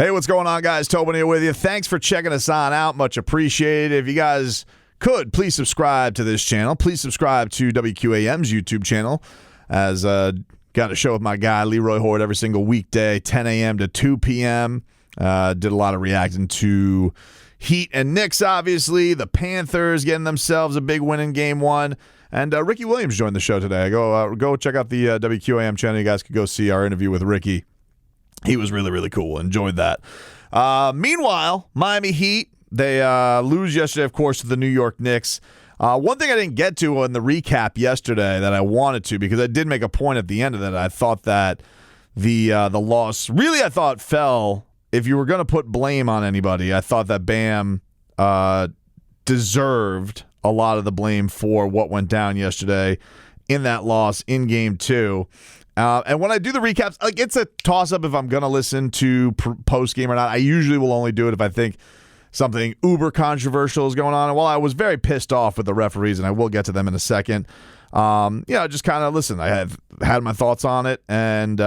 Hey, what's going on, guys? Tobin here with you. Thanks for checking us on out. Much appreciated. If you guys could, please subscribe to this channel. Please subscribe to WQAM's YouTube channel, as got a show with my guy, Leroy Horde, every single weekday, 10 a.m. to 2 p.m. Did a lot of reacting to Heat and Knicks, obviously. The Panthers getting themselves a big win in Game 1. And Ricky Williams joined the show today. Go check out the WQAM channel. You guys could go see our interview with Ricky. He was really, really cool. Enjoyed that. Meanwhile, Miami Heat, they lose yesterday, of course, to the New York Knicks. One thing I didn't get to in the recap yesterday that I wanted to, because I did make a point at the end of that. I thought that the loss really, I thought, fell. If you were going to put blame on anybody, I thought that Bam deserved a lot of the blame for what went down yesterday in that loss in Game 2. And when I do the recaps, like, it's a toss-up if I'm going to listen to post-game or not. I usually will only do it if I think something uber controversial is going on. And while I was very pissed off with the referees, and I will get to them in a second, just kind of listen. I have had my thoughts on it, and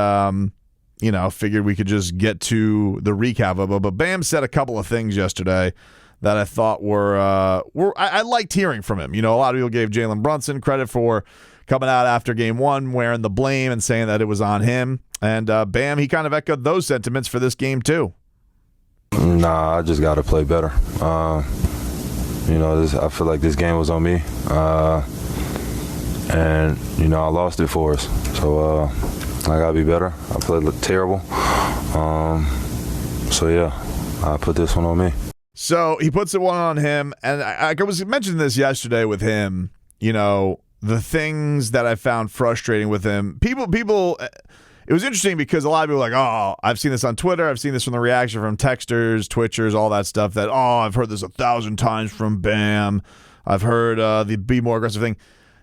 figured we could just get to the recap of it. But Bam said a couple of things yesterday that I thought were I liked hearing from him. A lot of people gave Jalen Brunson credit for coming out after Game 1, wearing the blame and saying that it was on him. And Bam, he kind of echoed those sentiments for this game too. Nah, I just got to play better. I feel like this game was on me. And I lost it for us. So I got to be better. I played terrible. I put this one on me. So he puts it one on him. And I was mentioning this yesterday with him, the things that I found frustrating with him. People, it was interesting because a lot of people were like, oh, I've seen this on Twitter. I've seen this from the reaction from texters, Twitchers, all that stuff that, I've heard this 1,000 times from Bam. I've heard the be more aggressive thing.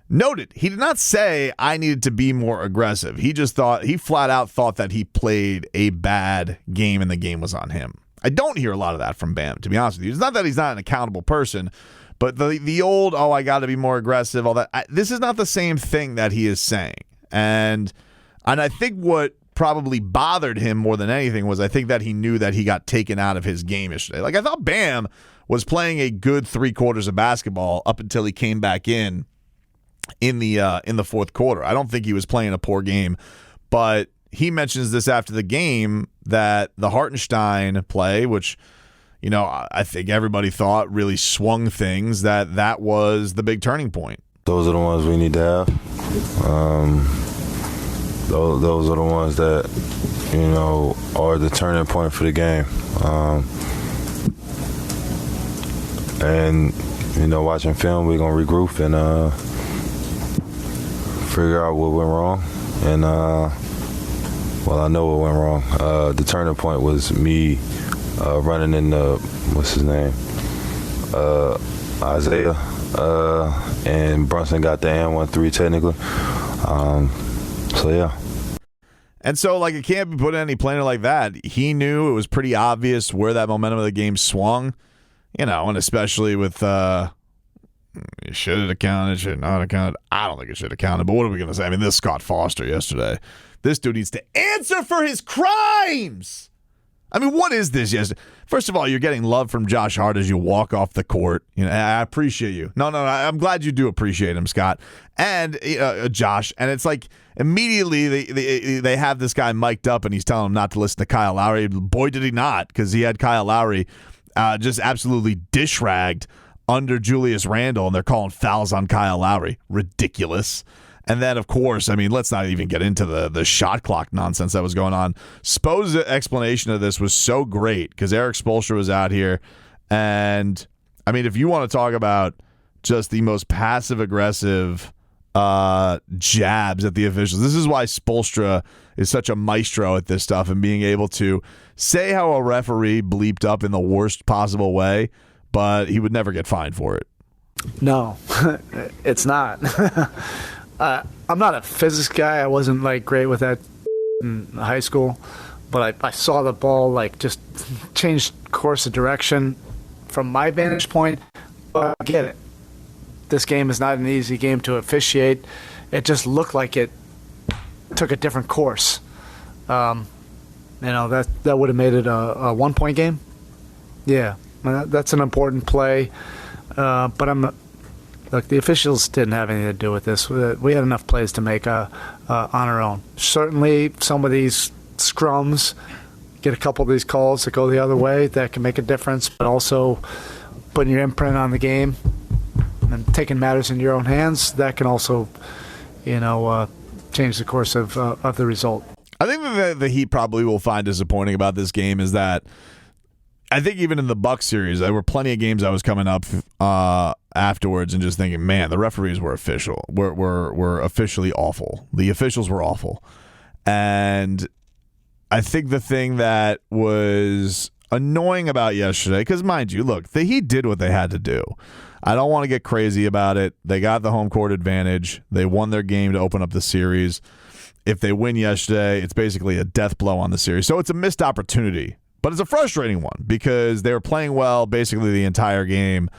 Noted, he did not say I needed to be more aggressive. He flat out thought that he played a bad game and the game was on him. I don't hear a lot of that from Bam, to be honest with you. It's not that he's not an accountable person, but the old, I got to be more aggressive, all that, this is not the same thing that he is saying. And I think what probably bothered him more than anything was I think that he knew that he got taken out of his game yesterday. Like, I thought Bam was playing a good 3 quarters of basketball up until he came back in the fourth quarter. I don't think he was playing a poor game, but he mentions this after the game that the Hartenstein play, which I think everybody thought really swung things, that was the big turning point. Those are the ones we need to have. Those are the ones that, are the turning point for the game. Watching film, we're going to regroup and figure out what went wrong. And, I know what went wrong. The turning point was me running in what's his name? Isaiah. And Brunson got the and 1-3 technically. And so, it can't be put any plainer like that. He knew it was pretty obvious where that momentum of the game swung, and especially with should it have counted, should it not have counted? I don't think it should have counted, but what are we going to say? I mean, this Scott Foster yesterday. This dude needs to answer for his crimes. I mean, what is this yesterday? First of all, you're getting love from Josh Hart as you walk off the court. I appreciate you. No, I'm glad you do appreciate him, Scott. And Josh. And it's like immediately they have this guy mic'd up and he's telling him not to listen to Kyle Lowry. Boy, did he not, because he had Kyle Lowry just absolutely dish-ragged under Julius Randle, and they're calling fouls on Kyle Lowry. Ridiculous. And then, of course, I mean, let's not even get into the shot clock nonsense that was going on. Spo's explanation of this was so great because Eric Spoelstra was out here. And, I mean, if you want to talk about just the most passive-aggressive jabs at the officials, this is why Spoelstra is such a maestro at this stuff and being able to say how a referee bleeped up in the worst possible way, but he would never get fined for it. No, it's not. I'm not a physics guy. I wasn't great with that in high school, but I saw the ball just change course of direction from my vantage point. But I get it. This game is not an easy game to officiate. It just looked like it took a different course. that would have made it a 1-point game. Yeah, that's an important play. But look, the officials didn't have anything to do with this. We had enough plays to make on our own. Certainly, some of these scrums, get a couple of these calls that go the other way, that can make a difference. But also putting your imprint on the game and taking matters in your own hands, that can also, change the course of the result. I think that the Heat probably will find disappointing about this game is that I think even in the Bucks series, there were plenty of games I was coming up afterwards and just thinking, man, the referees were officially awful. The officials were awful. And I think the thing that was annoying about yesterday, because mind you, look, the Heat did what they had to do. I don't want to get crazy about it. They got the home court advantage. They won their game to open up the series. If they win yesterday, it's basically a death blow on the series. So it's a missed opportunity. But it's a frustrating one because they were playing well basically the entire game,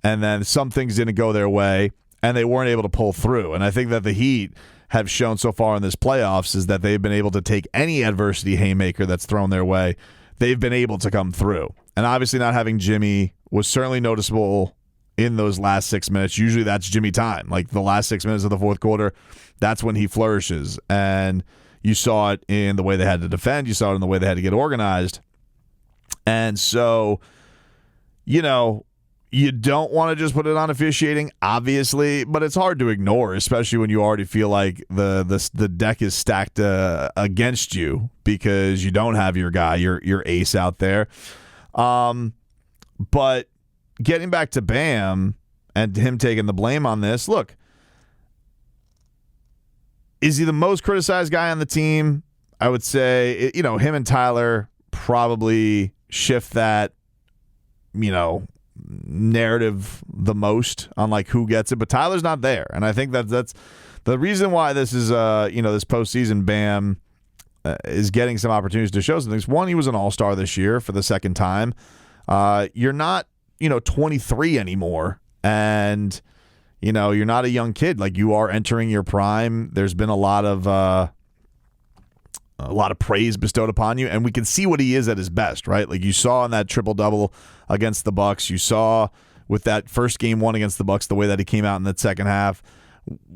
and then some things didn't go their way, and they weren't able to pull through. And I think that the Heat have shown so far in this playoffs is that they've been able to take any adversity haymaker that's thrown their way. They've been able to come through. And obviously not having Jimmy was certainly noticeable in those last 6 minutes. Usually that's Jimmy time. Like the last 6 minutes of the fourth quarter, that's when he flourishes. And you saw it in the way they had to defend. You saw it in the way they had to get organized. And so, you don't want to just put it on officiating, obviously, but it's hard to ignore, especially when you already feel like the deck is stacked against you because you don't have your guy, your ace out there. But getting back to Bam and him taking the blame on this, look, is he the most criticized guy on the team? I would say, him and Tyler probably shift that, narrative the most on like who gets it, but Tyler's not there, and I think that's the reason why this is this postseason. Bam is getting some opportunities to show some things. One, he was an all-star this year for the second time. You're not 23 anymore, and you're not a young kid. Like you are entering your prime. There's been a lot of praise bestowed upon you, and we can see what he is at his best, right? Like you saw in that triple-double against the Bucks. You saw with that first game one against the Bucks, the way that he came out in that second half.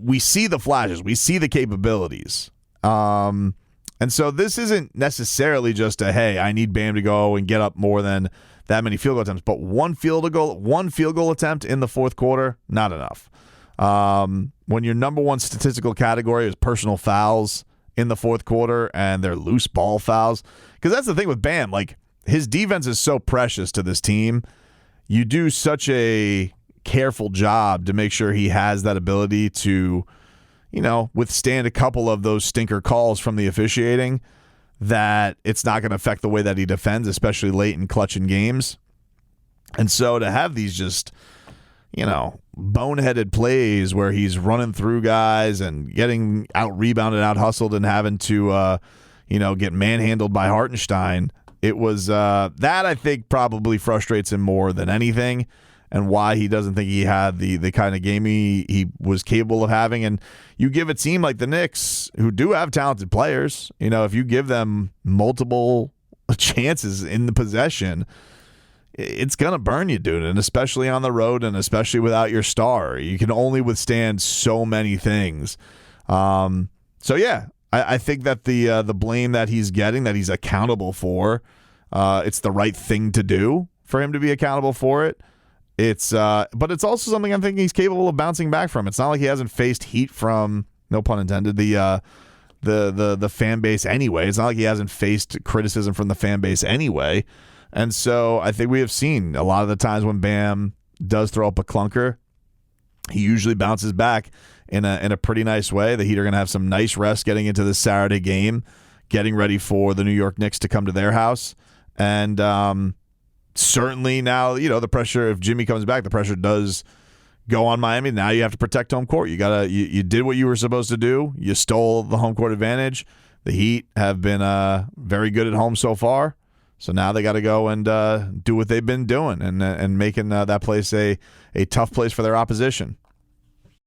We see the flashes. We see the capabilities. And so this isn't necessarily just a, hey, I need Bam to go and get up more than that many field goal attempts, but one field goal attempt in the fourth quarter, not enough. When your number one statistical category is personal fouls in the fourth quarter, and they're loose ball fouls. Because that's the thing with Bam. Like, his defense is so precious to this team. You do such a careful job to make sure he has that ability to, withstand a couple of those stinker calls from the officiating, that it's not going to affect the way that he defends, especially late and clutch in games. And so to have these just, boneheaded plays where he's running through guys and getting out-rebounded, out-hustled, and having to, get manhandled by Hartenstein. It was that I think probably frustrates him more than anything, and why he doesn't think he had the kind of game he was capable of having. And you give a team like the Knicks, who do have talented players, if you give them multiple chances in the possession, it's going to burn you, dude, and especially on the road and especially without your star. You can only withstand so many things. I think that the blame that he's getting, that he's accountable for, it's the right thing to do for him to be accountable for it. But it's also something I'm thinking he's capable of bouncing back from. It's not like he hasn't faced heat from, no pun intended, the fan base anyway. It's not like he hasn't faced criticism from the fan base anyway. And so I think we have seen a lot of the times when Bam does throw up a clunker, he usually bounces back in a pretty nice way. The Heat are going to have some nice rest getting into this Saturday game, getting ready for the New York Knicks to come to their house. And certainly now, the pressure, if Jimmy comes back, the pressure does go on Miami. Now you have to protect home court. You did what you were supposed to do. You stole the home court advantage. The Heat have been very good at home so far. So now they got to go and do what they've been doing and making that place a tough place for their opposition.